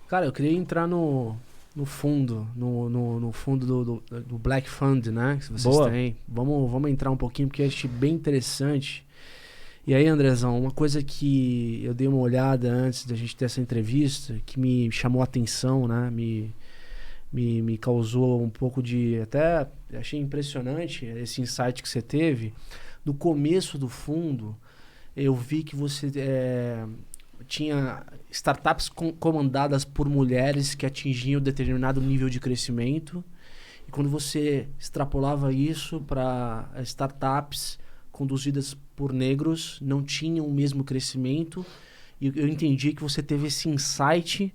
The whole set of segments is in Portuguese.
Cara, eu queria entrar no fundo, no fundo do Black Fund, né? Que vocês Boa. têm. Vamos entrar um pouquinho, porque eu achei bem interessante. E aí, Andrezão, uma coisa que eu dei uma olhada antes da gente ter essa entrevista, que me chamou a atenção, né? Me causou um pouco de... Até achei impressionante esse insight que você teve. Do começo do fundo, eu vi que você tinha startups comandadas por mulheres que atingiam determinado nível de crescimento. E quando você extrapolava isso para startups conduzidas por negros, não tinham o mesmo crescimento. E eu entendi que você teve esse insight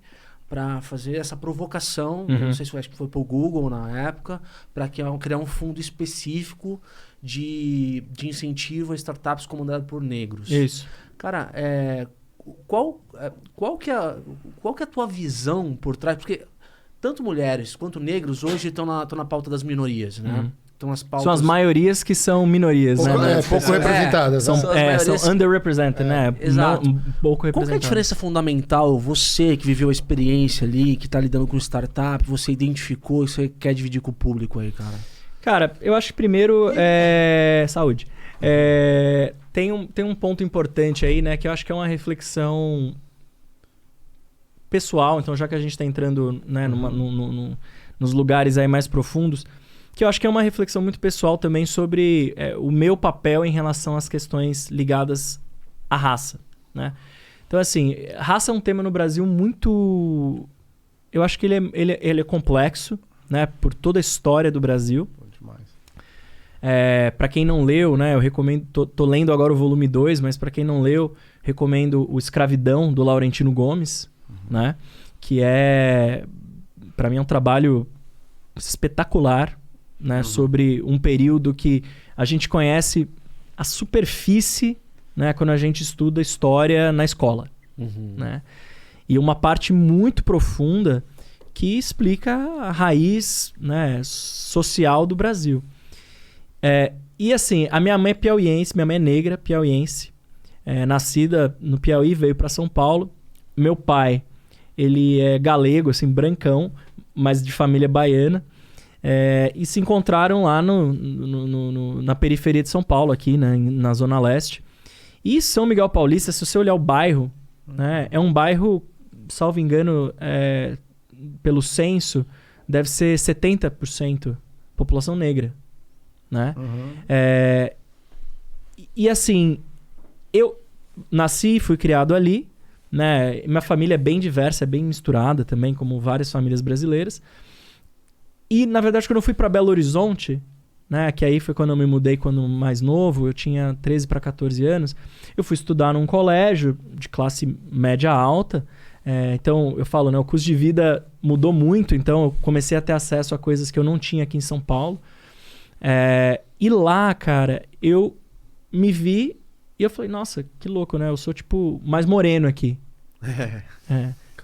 para fazer essa provocação, não sei se acho que foi para o Google na época, para criar um fundo específico de incentivo a startups comandadas por negros. Isso. Cara, qual que é a tua visão por trás? Porque tanto mulheres quanto negros hoje estão na pauta das minorias, né? Então, as pautas... São as maiorias que são minorias, né? Pouco representadas. São maiorias... underrepresented, né? Exato. Não, pouco representadas. Qual que é a diferença fundamental? Você que viveu a experiência ali, que está lidando com startup, você identificou e você quer dividir com o público aí, cara? Cara, eu acho que primeiro saúde. Tem um ponto importante aí, né? Que eu acho que é uma reflexão pessoal. Então, já que a gente está entrando, né, nos lugares aí mais profundos, que eu acho que é uma reflexão muito pessoal também sobre o meu papel em relação às questões ligadas à raça, né? Então, assim, raça é um tema no Brasil muito... Eu acho que ele é complexo, né? Por toda a história do Brasil. Para quem não leu, né? Eu recomendo... Tô lendo agora o volume 2, mas para quem não leu, recomendo o Escravidão, do Laurentino Gomes, né? Que para mim é um trabalho espetacular, né? Sobre um período que a gente conhece a superfície, né? Quando a gente estuda história na escola, né? E uma parte muito profunda que explica a raiz, né, social do Brasil. E assim, a minha mãe é piauiense, minha mãe é negra, piauiense, nascida no Piauí, veio para São Paulo. Meu pai, ele é galego, assim, brancão, mas de família baiana. E se encontraram lá na periferia de São Paulo, aqui, né, na Zona Leste. E São Miguel Paulista, se você olhar o bairro, né, é um bairro, salvo engano, pelo censo, deve ser 70% população negra, né? E assim, eu nasci e fui criado ali, né? Minha família é bem diversa, é bem misturada também, como várias famílias brasileiras. E, na verdade, quando eu fui para Belo Horizonte, né, que aí foi quando eu me mudei quando mais novo, eu tinha 13 para 14 anos, eu fui estudar num colégio de classe média alta. Então, eu falo, né, o custo de vida mudou muito, então eu comecei a ter acesso a coisas que eu não tinha aqui em São Paulo. E lá, cara, eu me vi e eu falei, nossa, que louco, né? Eu sou, tipo, mais moreno aqui.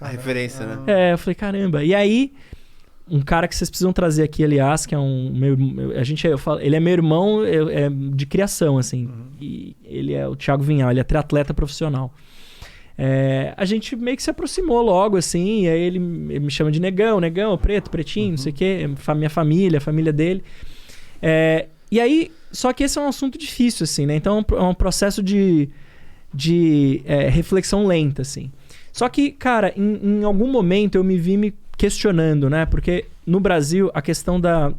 A referência, né? Eu falei, caramba. E aí... Um cara que vocês precisam trazer aqui, aliás, que é ele é meu irmão de criação, assim. E ele é o Thiago Vinhal, ele é triatleta profissional. A gente meio que se aproximou logo, assim, e aí ele me chama de negão, preto, pretinho, não sei o quê, minha família, a família dele. E aí, só que esse é um assunto difícil, assim, né? Então é um processo de reflexão lenta, assim. Só que, cara, em algum momento eu me vi me questionando, né? Porque no Brasil a questão da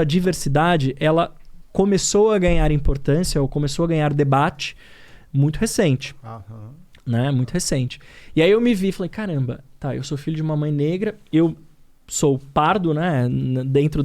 diversidade, ela começou a ganhar importância ou começou a ganhar debate muito recente, né? Muito recente. E aí eu me vi e falei, caramba, tá, eu sou filho de uma mãe negra, eu sou pardo, né? Dentro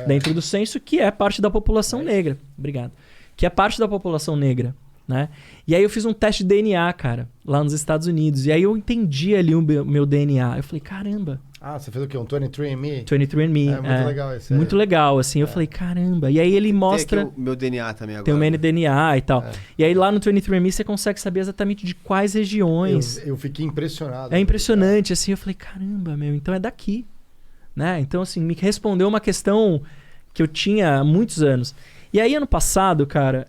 dentro do censo, que é parte da população negra. Obrigado. Que é parte da população negra. Né? E aí eu fiz um teste de DNA, cara, lá nos Estados Unidos. E aí eu entendi ali o meu DNA. Eu falei, caramba. Você fez o quê? Um 23andMe? 23andMe. Muito legal esse. Muito legal, assim. Eu falei, caramba. E aí ele mostra... Tem aqui o meu DNA também agora. Tem o meu DNA e tal. E aí lá no 23andMe você consegue saber exatamente de quais regiões. Eu fiquei impressionado. É impressionante, assim. Eu falei, caramba, meu, então é daqui. Né? Então, assim, me respondeu uma questão que eu tinha há muitos anos. E aí, ano passado, cara,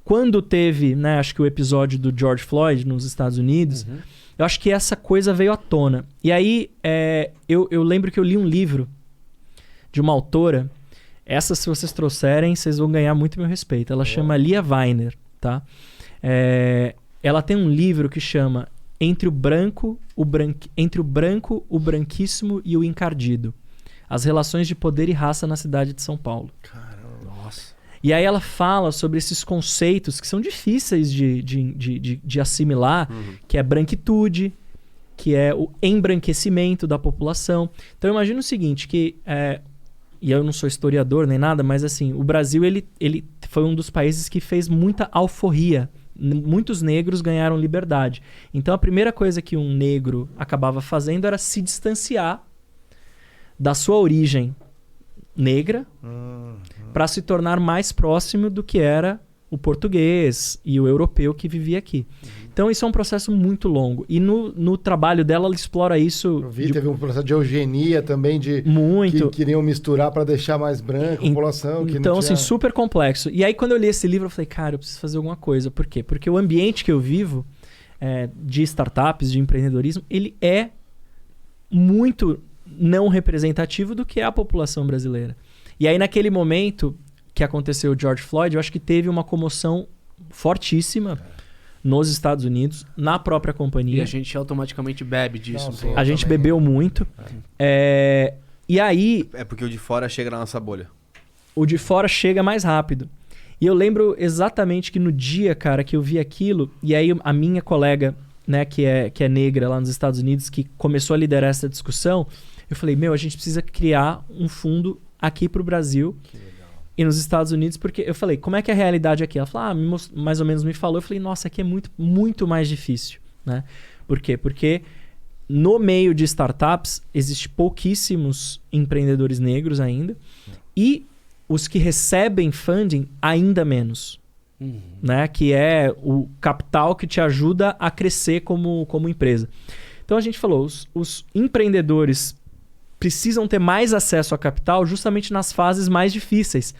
quando teve, né, acho que o episódio do George Floyd nos Estados Unidos, eu acho que essa coisa veio à tona. E aí, eu lembro que eu li um livro de uma autora. Essa, se vocês trouxerem, vocês vão ganhar muito meu respeito. Ela chama Lia Weiner, tá? Ela tem um livro que chama Entre o Branco, o Branquíssimo e o Encardido. As relações de poder e raça na cidade de São Paulo. Caramba, nossa. E aí ela fala sobre esses conceitos que são difíceis de assimilar, que é branquitude, que é o embranquecimento da população. Então imagina o seguinte, que... e eu não sou historiador nem nada, mas assim, o Brasil ele foi um dos países que fez muita alforria. Muitos negros ganharam liberdade. Então a primeira coisa que um negro acabava fazendo era se distanciar da sua origem negra para se tornar mais próximo do que era o português e o europeu que vivia aqui. Então isso é um processo muito longo. E no trabalho dela, ela explora isso... Eu vi, teve um processo de eugenia também, muito. Que queriam misturar para deixar mais branca a população. Que então, não tinha... assim, super complexo. E aí, quando eu li esse livro, eu falei, cara, eu preciso fazer alguma coisa. Por quê? Porque o ambiente que eu vivo, de startups, de empreendedorismo, ele é muito não representativo do que é a população brasileira. E aí, naquele momento que aconteceu o George Floyd, eu acho que teve uma comoção fortíssima nos Estados Unidos, na própria companhia. E a gente automaticamente bebe disso. A gente bebeu muito. E aí... É porque o de fora chega na nossa bolha. O de fora chega mais rápido. E eu lembro exatamente que no dia, cara, que eu vi aquilo, e aí a minha colega, né, que é negra lá nos Estados Unidos, que começou a liderar essa discussão, eu falei, a gente precisa criar um fundo aqui pro Brasil e nos Estados Unidos, porque eu falei, como é que é a realidade aqui? Ela falou, mais ou menos me falou. Eu falei, nossa, aqui é muito, muito mais difícil, né? Por quê? Porque no meio de startups existe pouquíssimos empreendedores negros ainda e os que recebem funding ainda menos, né? Que é o capital que te ajuda a crescer como empresa. Então a gente falou, os empreendedores precisam ter mais acesso a capital justamente nas fases mais difíceis,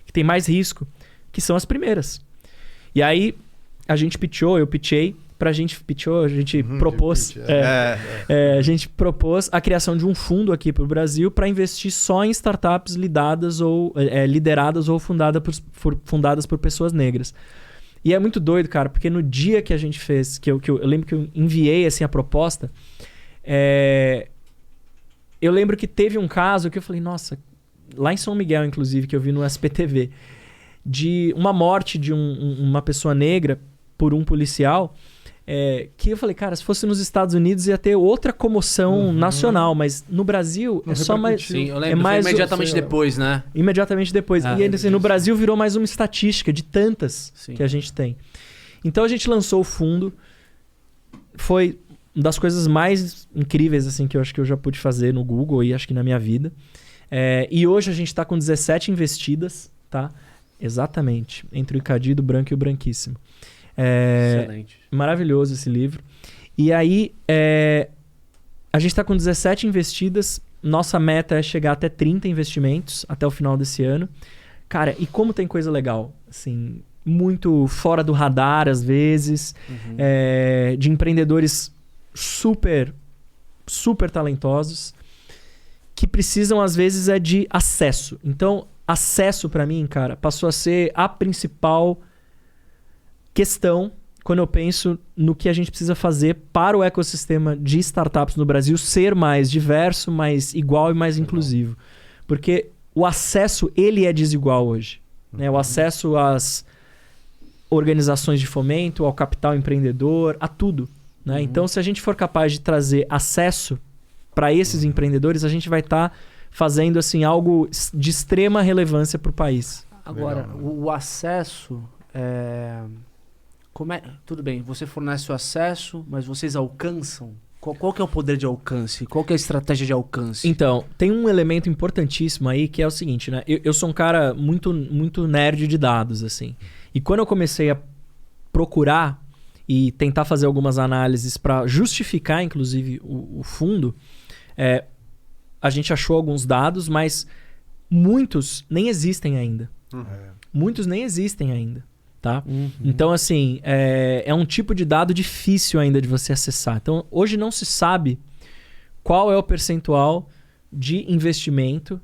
que tem mais risco, que são as primeiras. E aí a gente pitchou, eu pitchei, a gente propôs, a gente propôs a criação de um fundo aqui para o Brasil para investir só em startups lideradas ou fundadas por pessoas negras. E é muito doido, cara, porque no dia que a gente fez, eu lembro que eu enviei assim, a proposta, eu lembro que teve um caso que eu falei, nossa, lá em São Miguel, inclusive, que eu vi no SPTV, de uma morte de uma pessoa negra por um policial, que eu falei, cara, se fosse nos Estados Unidos ia ter outra comoção nacional, mas no Brasil não é só mais... Sim, eu lembro, foi imediatamente depois, né? Imediatamente depois. E ainda assim, no Brasil virou mais uma estatística de tantas que a gente tem. Então a gente lançou o fundo, foi... uma das coisas mais incríveis assim, que eu acho que eu já pude fazer no Google e acho que na minha vida. E hoje a gente está com 17 investidas, tá? Exatamente. Entre o Encardido, o Branco e o Branquíssimo. Excelente. Maravilhoso esse livro. E aí, a gente está com 17 investidas. Nossa meta é chegar até 30 investimentos até o final desse ano. Cara, e como tem coisa legal, assim... muito fora do radar, às vezes. De empreendedores super, super talentosos que precisam, às vezes, de acesso. Então, acesso para mim, cara, passou a ser a principal questão quando eu penso no que a gente precisa fazer para o ecossistema de startups no Brasil ser mais diverso, mais igual e mais inclusivo. Porque o acesso, ele é desigual hoje. Né? O acesso às organizações de fomento, ao capital empreendedor, a tudo. Né? Então, se a gente for capaz de trazer acesso para esses empreendedores, a gente vai estar fazendo assim, algo de extrema relevância para o país. Agora, o acesso... Tudo bem, você fornece o acesso, mas vocês alcançam? Qual que é o poder de alcance? Qual que é a estratégia de alcance? Então, tem um elemento importantíssimo aí que é o seguinte, né? Eu sou um cara muito, muito nerd de dados, assim. E quando eu comecei a procurar e tentar fazer algumas análises para justificar, inclusive, o fundo, a gente achou alguns dados, mas muitos nem existem ainda. Muitos nem existem ainda. tá? Então, assim, é um tipo de dado difícil ainda de você acessar. Então, hoje não se sabe qual é o percentual de investimento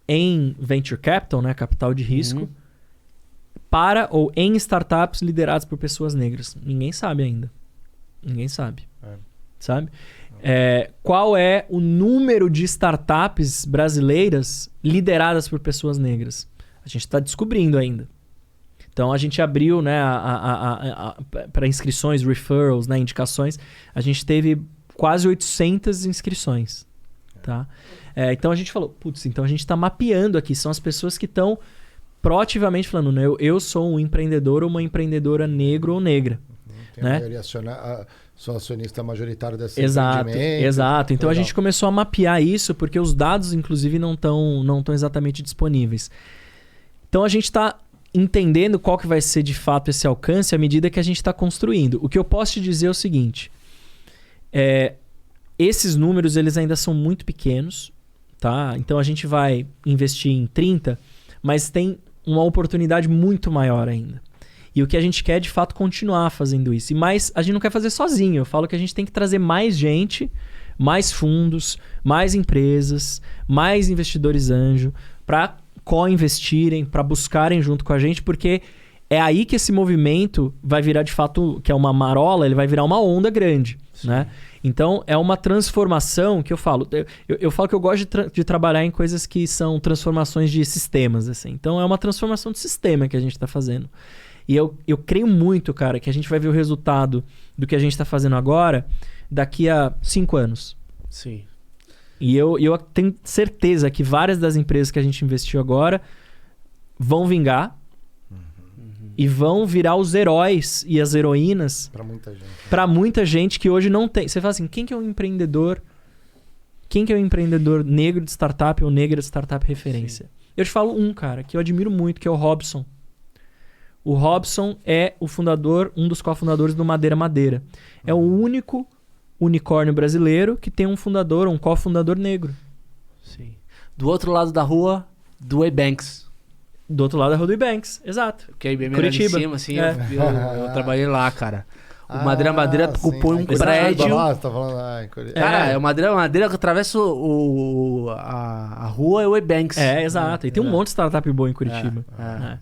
em venture capital, né, capital de risco, para ou em startups lideradas por pessoas negras. Ninguém sabe ainda. Ninguém sabe. Sabe? Qual é o número de startups brasileiras lideradas por pessoas negras? A gente está descobrindo ainda. Então, a gente abriu, né, para inscrições, referrals, né, indicações. A gente teve quase 800 inscrições. Tá? Então, a gente falou, putz, então a gente está mapeando aqui. São as pessoas que estão proativamente falando, né, eu sou um empreendedor ou uma empreendedora negro ou negra. Tem né? Sou acionista majoritário desse Exato. Então, legal. a gente começou a mapear isso, porque os dados, inclusive, não estão exatamente disponíveis. Então, a gente está entendendo qual que vai ser, de fato, esse alcance à medida que a gente está construindo. O que eu posso te dizer é o seguinte. Esses números, eles ainda são muito pequenos. Tá? Então, a gente vai investir em 30, mas tem uma oportunidade muito maior ainda. E o que a gente quer é, de fato, continuar fazendo isso. Mas a gente não quer fazer sozinho. Eu falo que a gente tem que trazer mais gente, mais fundos, mais empresas, mais investidores anjo, para co-investirem, para buscarem junto com a gente, porque é aí que esse movimento vai virar, de fato, que é uma marola, ele vai virar uma onda grande. Né? Então, é uma transformação que eu falo. Eu falo que eu gosto de trabalhar em coisas que são transformações de sistemas. Assim. Então, é uma transformação de sistema que a gente está fazendo. E eu creio muito, cara, que a gente vai ver o resultado do que a gente está fazendo agora daqui a 5 anos. Sim. E eu tenho certeza que várias das empresas que a gente investiu agora vão vingar e vão virar os heróis e as heroínas para muita gente que hoje não tem. Você fala assim, quem que é um empreendedor? Quem que é um empreendedor negro de startup ou negra de startup referência? Sim. Eu te falo um, cara, que eu admiro muito, que é o Robson. O Robson é o fundador, um dos cofundadores do Madeira Madeira. É o único unicórnio brasileiro que tem um fundador, um cofundador negro. Sim. Do outro lado da rua, do Ebanks. Do outro lado da rua do Ebanks, exato. Porque aí bem Curitiba. Em cima, assim, eu trabalhei lá, cara. O Madeira Madeira ocupou um Curitiba, prédio. lá, você tá falando lá em Curitiba. Cara, é o Madeira Madeira que atravessa a rua é o Ebanks. Exato. E tem um monte de startup boa em Curitiba.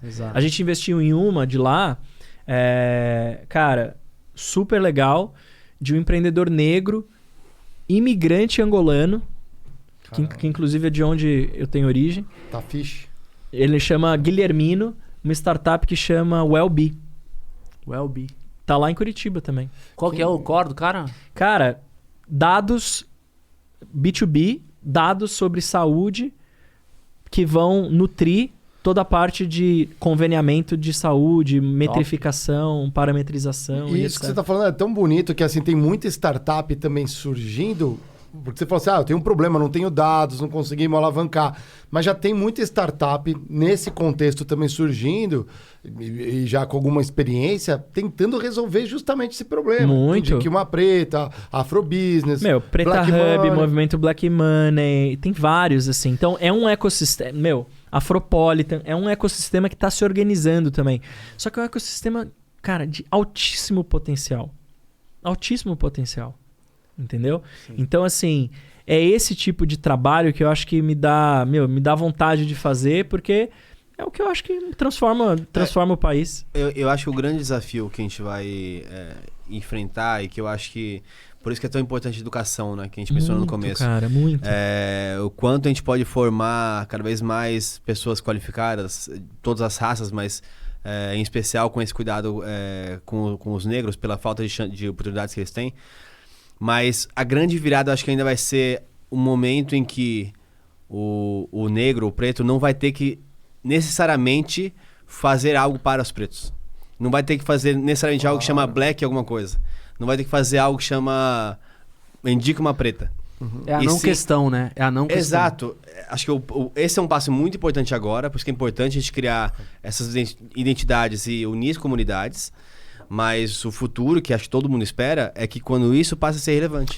Exato. A gente investiu em uma de lá, cara, super legal, de um empreendedor negro, imigrante angolano, que inclusive é de onde eu tenho origem. Tá fixe. Ele chama Guilhermino, uma startup que chama Wellbe. Wellbe. Tá lá em Curitiba também. Qual que é o core do cara? Cara, dados B2B, dados sobre saúde que vão nutrir toda a parte de conveniamento de saúde, metrificação, parametrização. E isso que você tá falando é tão bonito que assim tem muita startup também surgindo. Porque você falou assim, eu tenho um problema, não tenho dados, não conseguimos alavancar. Mas já tem muita startup nesse contexto também surgindo, e já com alguma experiência, tentando resolver justamente esse problema. Muito. Que uma preta, Afrobusiness, Preta Black Hub, Money. Movimento Black Money, tem vários, assim. Então, é um ecossistema... Afropolitan, é um ecossistema que está se organizando também. Só que é um ecossistema, cara, de altíssimo potencial. Altíssimo potencial. Entendeu? Sim. Então, assim, é esse tipo de trabalho que eu acho que me dá vontade de fazer, porque é o que eu acho que transforma o país. Eu acho que o grande desafio que a gente vai enfrentar e que eu acho que... Por isso que é tão importante a educação, né? Que a gente mencionou no começo. Cara, muito. O quanto a gente pode formar cada vez mais pessoas qualificadas, todas as raças, mas em especial com esse cuidado com os negros, pela falta de oportunidades que eles têm. Mas a grande virada, acho que ainda vai ser o momento em que o negro, o preto, não vai ter que necessariamente fazer algo para os pretos. Não vai ter que fazer necessariamente algo que chama black alguma coisa. Não vai ter que fazer algo que chama... Indica uma preta. É a não questão, né? É a não questão. Exato. Acho que esse é um passo muito importante agora, por isso que é importante a gente criar essas identidades e unir as comunidades. Mas o futuro, que acho que todo mundo espera, é que quando isso passe a ser relevante.